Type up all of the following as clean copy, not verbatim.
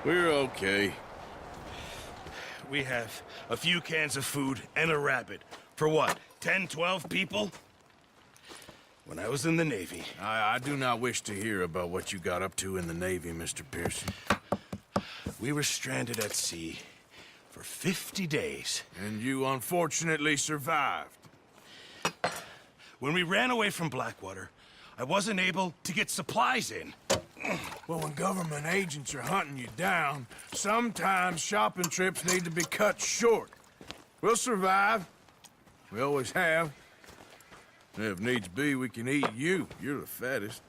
We're okay. We have a few cans of food and a rabbit. For what, 10, 12 people? When I was in the Navy... I do not wish to hear about what you got up to in the Navy, Mr. Pearson. We were stranded at sea for 50 days. And you unfortunately survived. When we ran away from Blackwater, I wasn't able to get supplies in. Well, when government agents are hunting you down, sometimes shopping trips need to be cut short. We'll survive. We always have. If needs be, we can eat you. You're the fattest.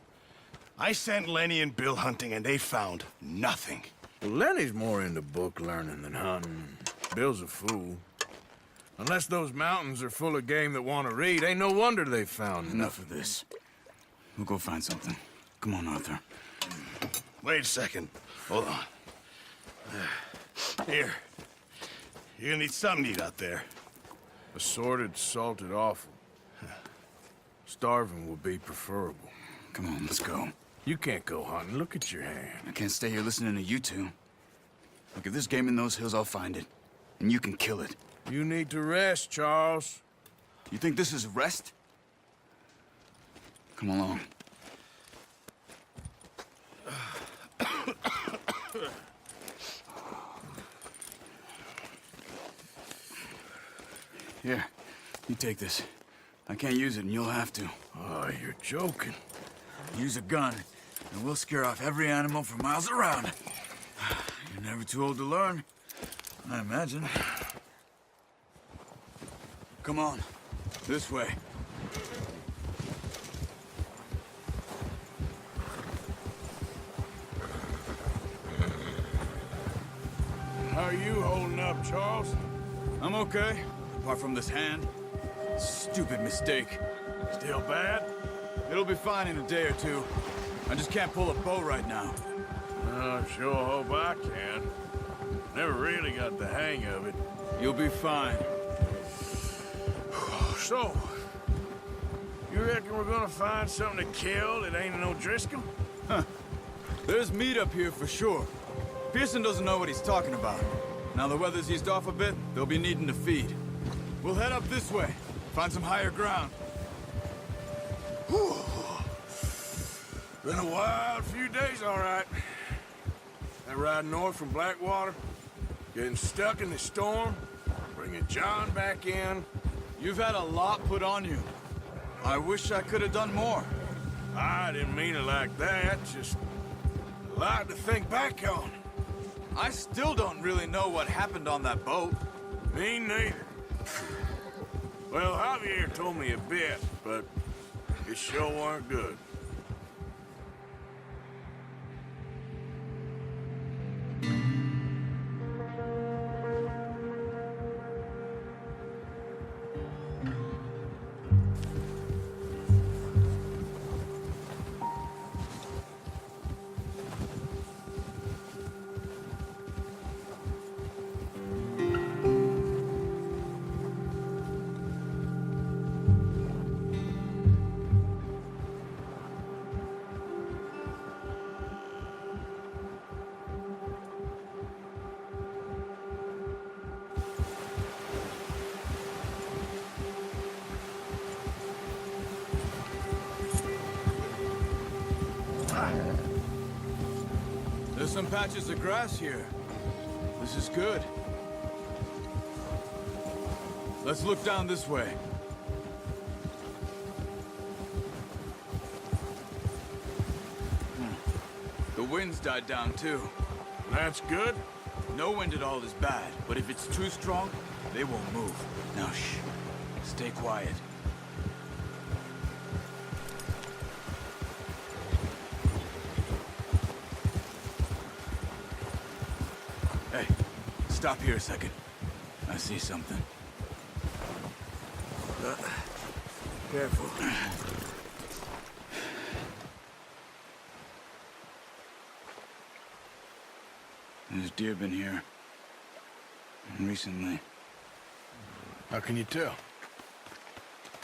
I sent Lenny and Bill hunting, and they found nothing. Well, Lenny's more into book learning than hunting. Bill's a fool. Unless those mountains are full of game that want to read, ain't no wonder they found Enough of this. We'll go find something. Come on, Arthur. Wait a second. Hold on. Here. You're gonna need something to eat out there. Assorted, salted offal. Starving would be preferable. Come on, let's go. You can't go hunting. Look at your hand. I can't stay here listening to you two. Look, if there's game in those hills, I'll find it. And you can kill it. You need to rest, Charles. You think this is rest? Come along. Here, you take this. I can't use it, and you'll have to. Oh, you're joking. Use a gun, and we'll scare off every animal for miles around. You're never too old to learn, I imagine. Come on, this way. How are you holding up, Charles? I'm okay, apart from this hand. Stupid mistake. Still bad? It'll be fine in a day or two. I just can't pull a bow right now. I sure hope I can. Never really got the hang of it. You'll be fine. So, you reckon we're gonna find something to kill that ain't no Driscoll? There's meat up here for sure. Pearson doesn't know what he's talking about. Now the weather's eased off a bit, they'll be needing to feed. We'll head up this way, find some higher ground. Whew. Been a wild few days, all right. That ride north from Blackwater, getting stuck in the storm, bringing John back in. You've had a lot put on you. I wish I could have done more. I didn't mean it like that, just a lot to think back on. I still don't really know what happened on that boat. Me neither. Well, Javier told me a bit, but it sure weren't good. There's some patches of grass here. This is good. Let's look down this way. The wind's died down too. That's good. No wind at all is bad, but if it's too strong, they won't move. Now shh. Stay quiet. Hey, stop here a second. I see something. Careful. There's deer been here. Recently. How can you tell?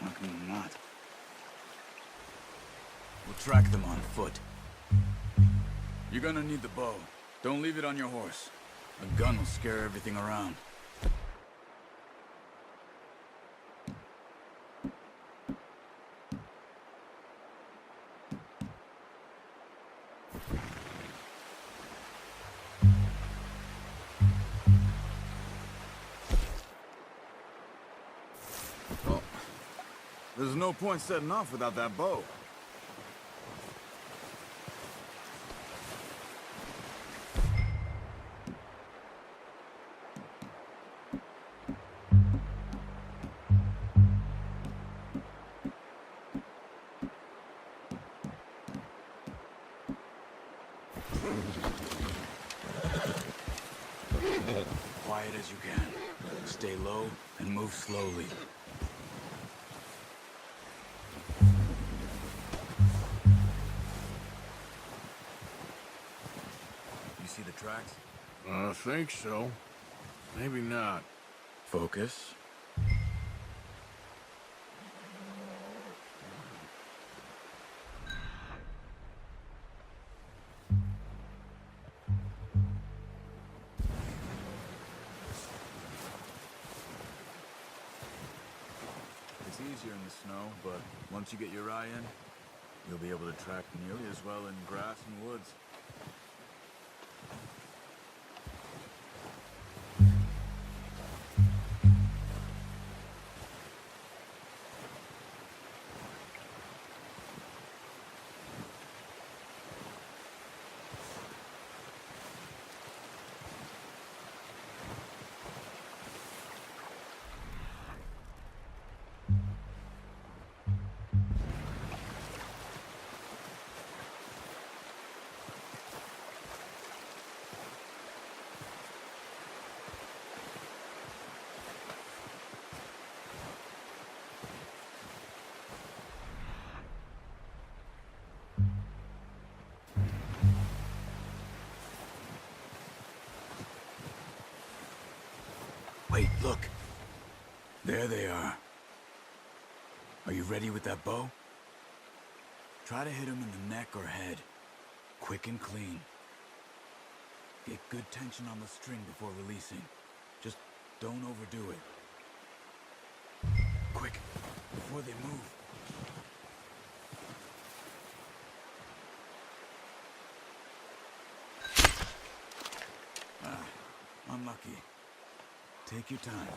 How can you not? We'll track them on foot. You're gonna need the bow. Don't leave it on your horse. A gun will scare everything around. Well, there's no point setting off without that bow. Quiet as you can. Stay low and move slowly. You see the tracks? I think so. Maybe not. Focus. It's easier in the snow, but once you get your eye in, you'll be able to track nearly as well in grass and woods. Wait, look. There they are. Are you ready with that bow? Try to hit him in the neck or head. Quick and clean. Get good tension on the string before releasing. Just don't overdo it. Quick, before they move. Unlucky. Take your time.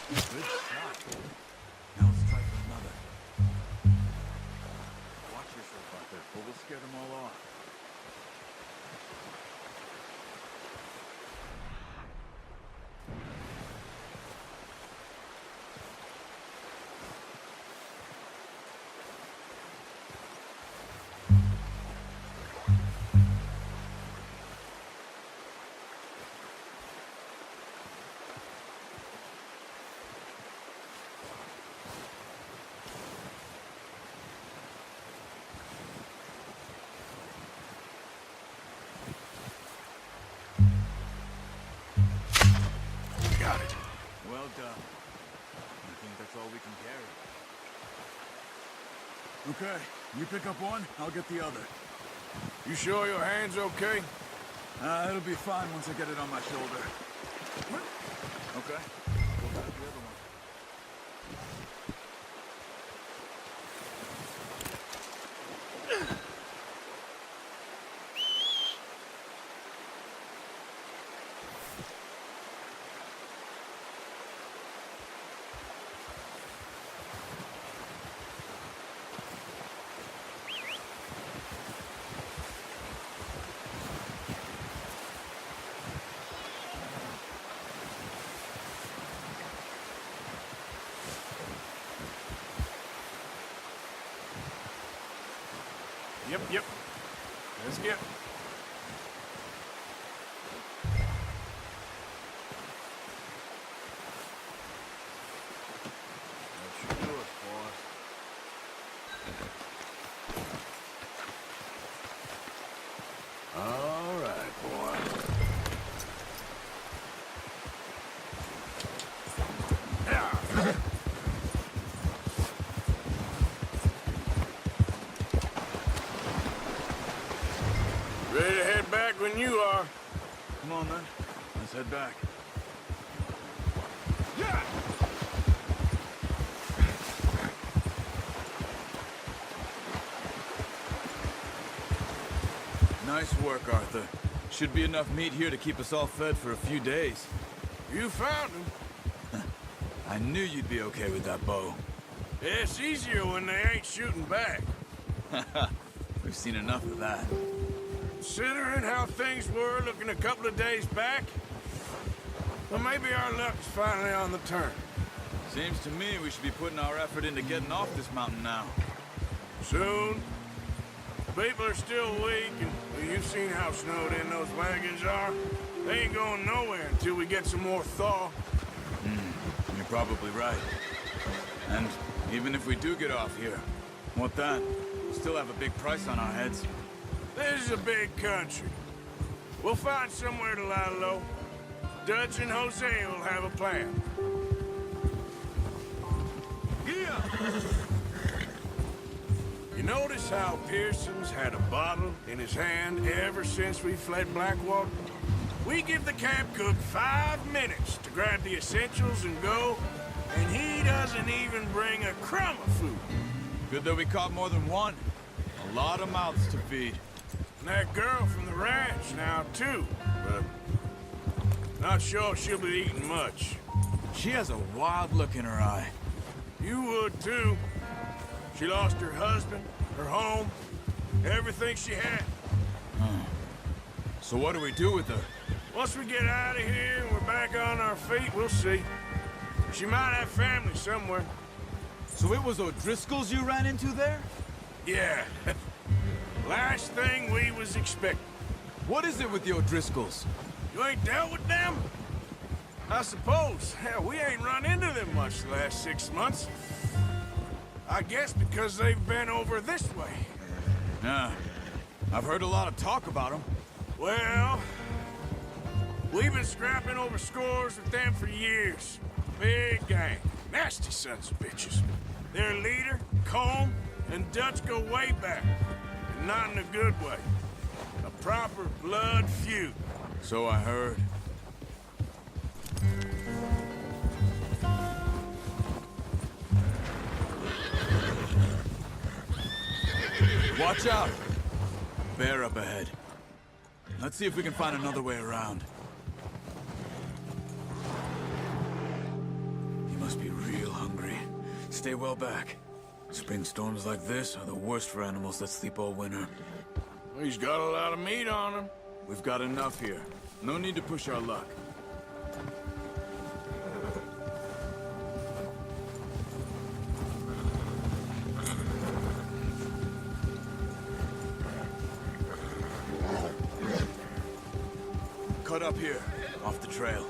Good shot. Now let's try for another. Watch yourself out there, or we'll scare them all off. Got it. Well done. I think that's all we can carry. Okay, you pick up one, I'll get the other. You sure your hand's okay? It'll be fine once I get it on my shoulder. Okay. Go grab the other one. Yep. Let's get. That should do it, boss. All right, boy. Ready to head back when you are. Come on, then. Let's head back. Yeah! Nice work, Arthur. Should be enough meat here to keep us all fed for a few days. You found him. I knew you'd be okay with that bow. It's easier when they ain't shooting back. We've seen enough of that. Considering how things were looking a couple of days back, well, maybe our luck's finally on the turn. Seems to me we should be putting our effort into getting off this mountain now. Soon. People are still weak, and well, you've seen how snowed in those wagons are. They ain't going nowhere until we get some more thaw. You're probably right. And even if we do get off here, what then? We'll still have a big price on our heads. This is a big country. We'll find somewhere to lie low. Dutch and Jose will have a plan. Yeah! You notice how Pearson's had a bottle in his hand ever since we fled Blackwater? We give the camp cook 5 minutes to grab the essentials and go, and he doesn't even bring a crumb of food. Good that we caught more than one. A lot of mouths to feed. And that girl from the ranch now, too, but not sure she'll be eating much. She has a wild look in her eye. You would, too. She lost her husband, her home, everything she had. So what do we do with her? Once we get out of here and we're back on our feet, we'll see. She might have family somewhere. So it was O'Driscoll's you ran into there? Yeah. Last thing we was expecting. What is it with the O'Driscolls? You ain't dealt with them? I suppose. Hell, we ain't run into them much the last 6 months. I guess because they've been over this way. Yeah. I've heard a lot of talk about them. Well, we've been scrapping over scores with them for years. Big gang. Nasty sons of bitches. Their leader, Colm, and Dutch go way back. And not in a good way. A proper blood feud. So I heard. Watch out! Bear up ahead. Let's see if we can find another way around. He must be real hungry. Stay well back. Spring storms like this are the worst for animals that sleep all winter. He's got a lot of meat on him. We've got enough here. No need to push our luck. Cut up here, off the trail.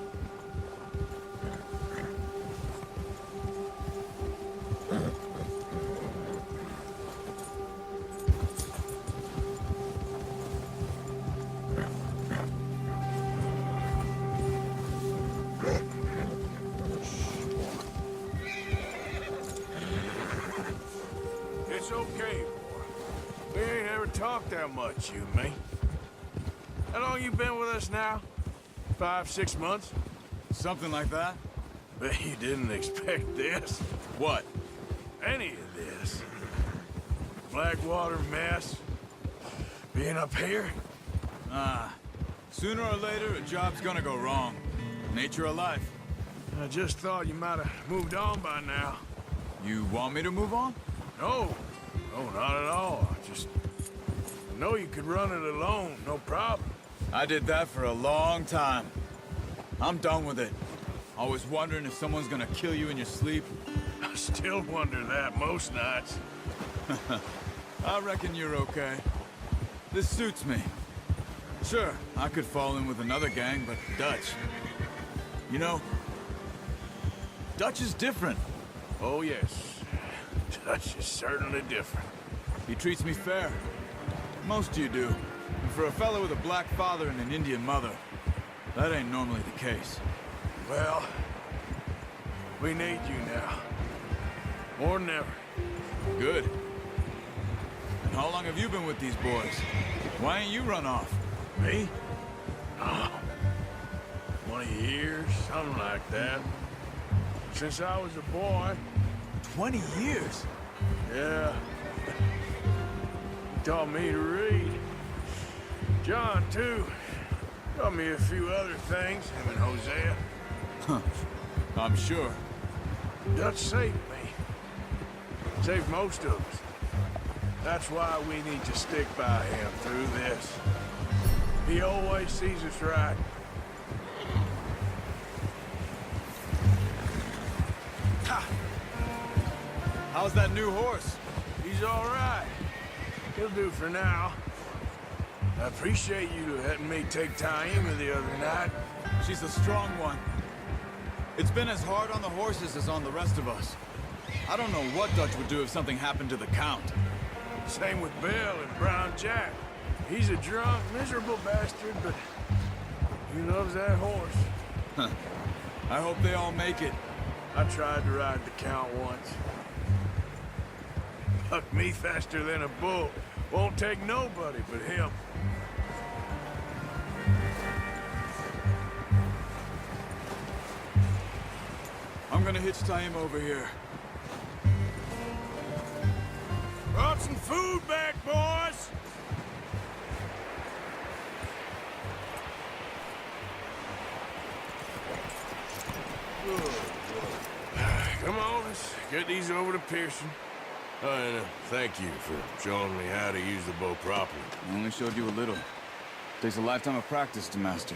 It's okay, boy. We ain't ever talked that much, you and me. How long you been with us now? 5, 6 months? Something like that? Bet you didn't expect this. What? Any of this. Blackwater mess. Being up here? Sooner or later, a job's gonna go wrong. Nature of life. I just thought you might have moved on by now. You want me to move on? No. No, not at all. I know you could run it alone, no problem. I did that for a long time. I'm done with it. Always wondering if someone's gonna kill you in your sleep. I still wonder that most nights. I reckon you're okay. This suits me. Sure, I could fall in with another gang, but Dutch. You know, Dutch is different. Oh, yes. Dutch is certainly different. He treats me fair. Most of you do. And for a fellow with a black father and an Indian mother, that ain't normally the case. Well, we need you now. More than ever. Good. And how long have you been with these boys? Why ain't you run off? Me? Oh, 20 years, something like that. Since I was a boy. 20 years? Yeah. He taught me to read. John, too. Taught me a few other things, him and Hosea. I'm sure. Dutch saved me. Saved most of us. That's why we need to stick by him through this. He always sees us right. Ha! How's that new horse? He's all right. He'll do for now. I appreciate you letting me take Taima the other night. She's a strong one. It's been as hard on the horses as on the rest of us. I don't know what Dutch would do if something happened to the Count. Same with Bill and Brown Jack. He's a drunk, miserable bastard, but he loves that horse. I hope they all make it. I tried to ride the Count once. Bucked me faster than a bull. Won't take nobody but him. I'm gonna hitch Taima over here. Brought some food back, boys! Come on, let's get these over to Pearson. Oh, and thank you for showing me how to use the bow properly. I only showed you a little. Takes a lifetime of practice to master.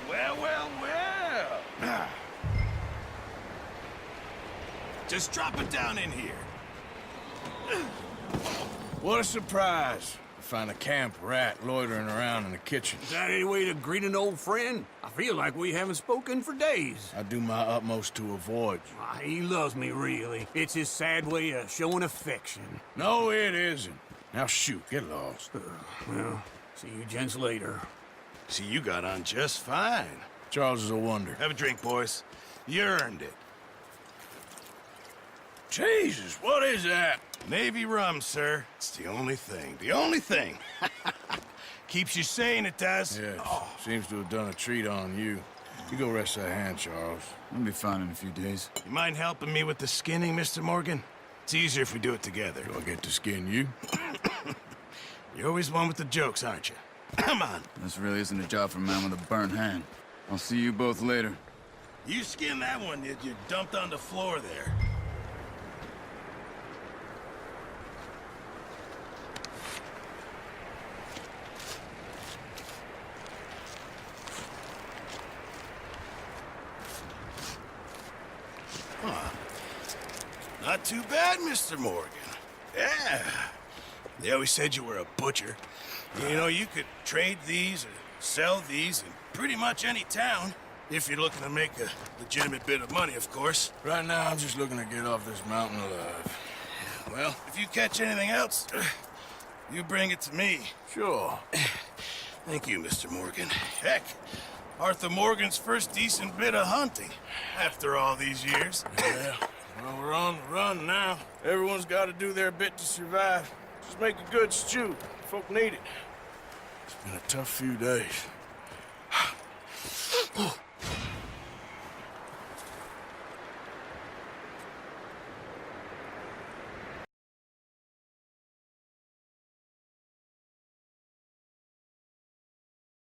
Well, well, well. Just drop it down in here. What a surprise. Find a camp rat loitering around in the kitchen. Is that any way to greet an old friend? I feel like we haven't spoken for days. I do my utmost to avoid you. He loves me, really. It's his sad way of showing affection. No, it isn't. Now shoot, get lost. Well, see you gents later. See, you got on just fine. Charles is a wonder. Have a drink, boys. You earned it. Jesus, what is that? Navy rum, sir. It's the only thing. The only thing. Keeps you sane, it does. Yes, seems to have done a treat on you. You go rest that hand, Charles. I'll be fine in a few days. You mind helping me with the skinning, Mr. Morgan? It's easier if we do it together. Do I get to skin you? You're always one with the jokes, aren't you? Come on. This really isn't a job for a man with a burnt hand. I'll see you both later. You skinned that one that you dumped on the floor there. Not too bad, Mr. Morgan. Yeah. They always said you were a butcher. You know, you could trade these or sell these in pretty much any town. If you're looking to make a legitimate bit of money, of course. Right now, I'm just looking to get off this mountain alive. Well, if you catch anything else, you bring it to me. Sure. Thank you, Mr. Morgan. Heck, Arthur Morgan's first decent bit of hunting after all these years. Yeah, Well, we're on the run now. Everyone's got to do their bit to survive. Just make a good stew. Folk need it. It's been a tough few days.